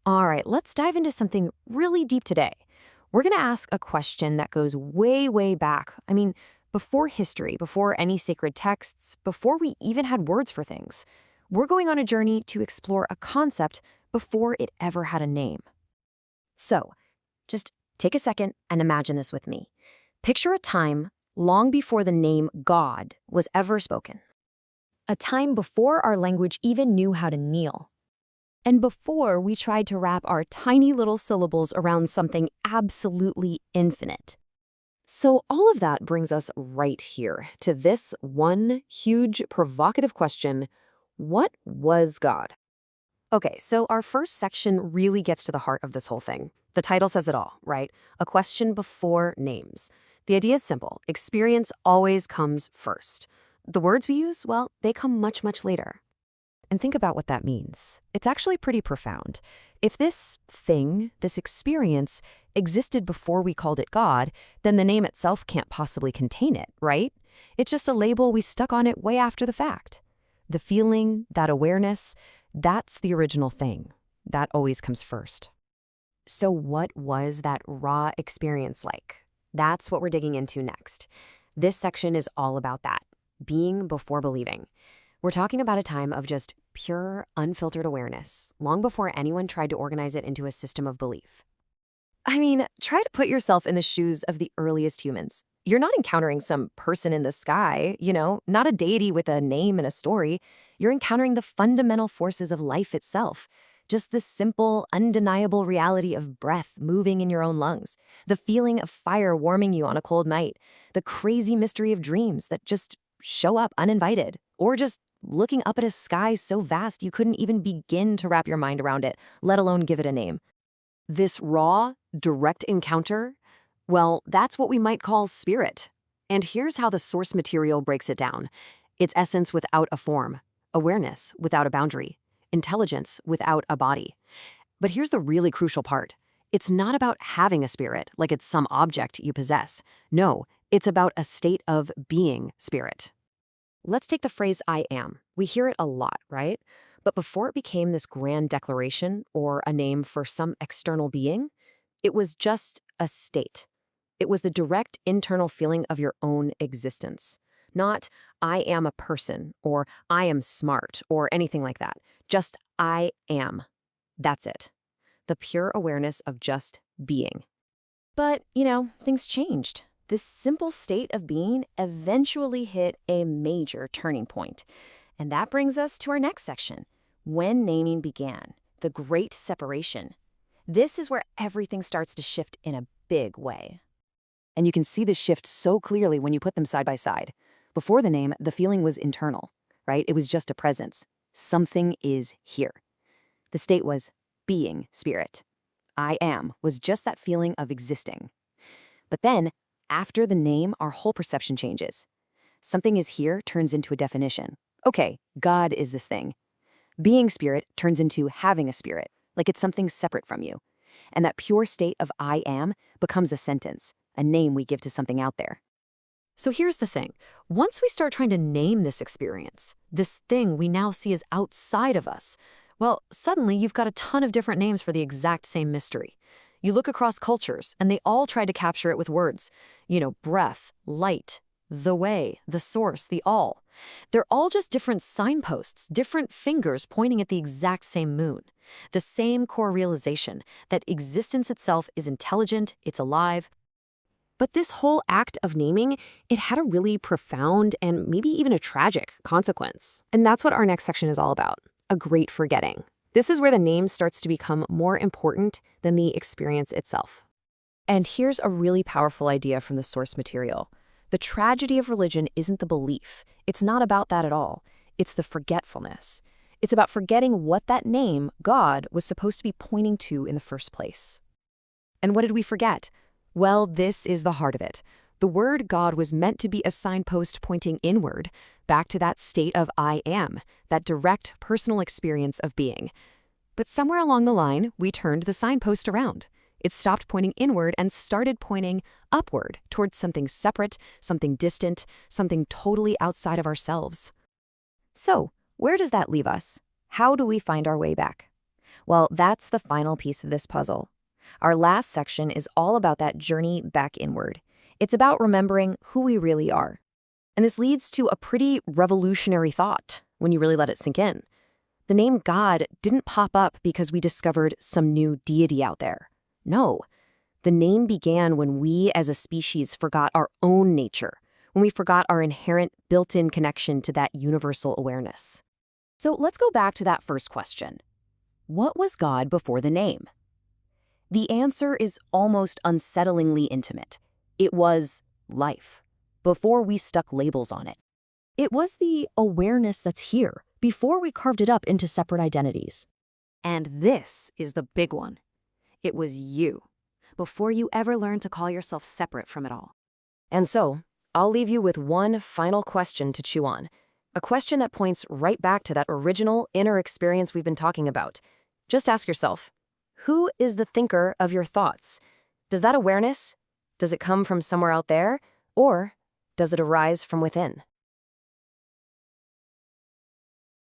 All right, let's dive into something really deep today. We're going to ask a question that goes way, way back. Before history, before any sacred texts, before we even had words for things. We're going on a journey to explore a concept before it ever had a name. So, just take a second and imagine this with me. Picture a time long before the name God was ever spoken. A time before our language even knew how to kneel. And before we tried to wrap our tiny little syllables around something absolutely infinite. So all of that brings us right here to this one huge provocative question: what was God? Okay, so our first section really gets to the heart of this whole thing. The title says it all, right? A question before names. The idea is simple. Experience always comes first. The words we use, well, they come much, much later. And think about what that means. It's actually pretty profound. If this thing, this experience, existed before we called it God, then the name itself can't possibly contain it, right? It's just a label we stuck on it way after the fact. The feeling, that awareness, that's the original thing. That always comes first. So what was that raw experience like? That's what we're digging into next. This section is all about that. Being before believing. We're talking about a time of just pure, unfiltered awareness, long before anyone tried to organize it into a system of belief. Try to put yourself in the shoes of the earliest humans. You're not encountering some person in the sky, not a deity with a name and a story. You're encountering the fundamental forces of life itself. Just the simple, undeniable reality of breath moving in your own lungs, the feeling of fire warming you on a cold night, the crazy mystery of dreams that just show up uninvited, or just looking up at a sky so vast you couldn't even begin to wrap your mind around it, let alone give it a name. This raw, direct encounter, well, that's what we might call spirit. And here's how the source material breaks it down. It's essence without a form, awareness without a boundary, intelligence without a body. But here's the really crucial part. It's not about having a spirit, like it's some object you possess. No, it's about a state of being spirit. Let's take the phrase I am. We hear it a lot, right? But before it became this grand declaration or a name for some external being, it was just a state. It was the direct internal feeling of your own existence. Not, I am a person, or I am smart, or anything like that. Just, I am. That's it. The pure awareness of just being. But, things changed. This simple state of being eventually hit a major turning point. And that brings us to our next section, when naming began, the great separation. This is where everything starts to shift in a big way. And you can see the shift so clearly when you put them side by side. Before the name, the feeling was internal, right? It was just a presence. Something is here. The state was being spirit. I am was just that feeling of existing. But then, after the name, our whole perception changes. Something is here turns into a definition. Okay, God is this thing. Being spirit turns into having a spirit, like it's something separate from you. And that pure state of I am becomes a sentence, a name we give to something out there. So here's the thing. Once we start trying to name this experience, this thing we now see as outside of us, well, suddenly you've got a ton of different names for the exact same mystery. You look across cultures, and they all try to capture it with words. Breath, light, the way, the source, the all. They're all just different signposts, different fingers pointing at the exact same moon. The same core realization that existence itself is intelligent, it's alive. But this whole act of naming, it had a really profound and maybe even a tragic consequence. And that's what our next section is all about, a great forgetting. This is where the name starts to become more important than the experience itself. And here's a really powerful idea from the source material. The tragedy of religion isn't the belief. It's not about that at all. It's the forgetfulness. It's about forgetting what that name, God, was supposed to be pointing to in the first place. And what did we forget? Well, this is the heart of it. The word God was meant to be a signpost pointing inward, back to that state of I am, that direct personal experience of being. But somewhere along the line, we turned the signpost around. It stopped pointing inward and started pointing upward towards something separate, something distant, something totally outside of ourselves. So, where does that leave us? How do we find our way back? Well, that's the final piece of this puzzle. Our last section is all about that journey back inward. It's about remembering who we really are. And this leads to a pretty revolutionary thought when you really let it sink in. The name God didn't pop up because we discovered some new deity out there. No, the name began when we as a species forgot our own nature, when we forgot our inherent built-in connection to that universal awareness. So let's go back to that first question. What was God before the name? The answer is almost unsettlingly intimate. It was life, before we stuck labels on it. It was the awareness that's here, before we carved it up into separate identities. And this is the big one. It was you, before you ever learned to call yourself separate from it all. And so, I'll leave you with one final question to chew on. A question that points right back to that original inner experience we've been talking about. Just ask yourself, who is the thinker of your thoughts? Does that awareness, does it come from somewhere out there, or does it arise from within?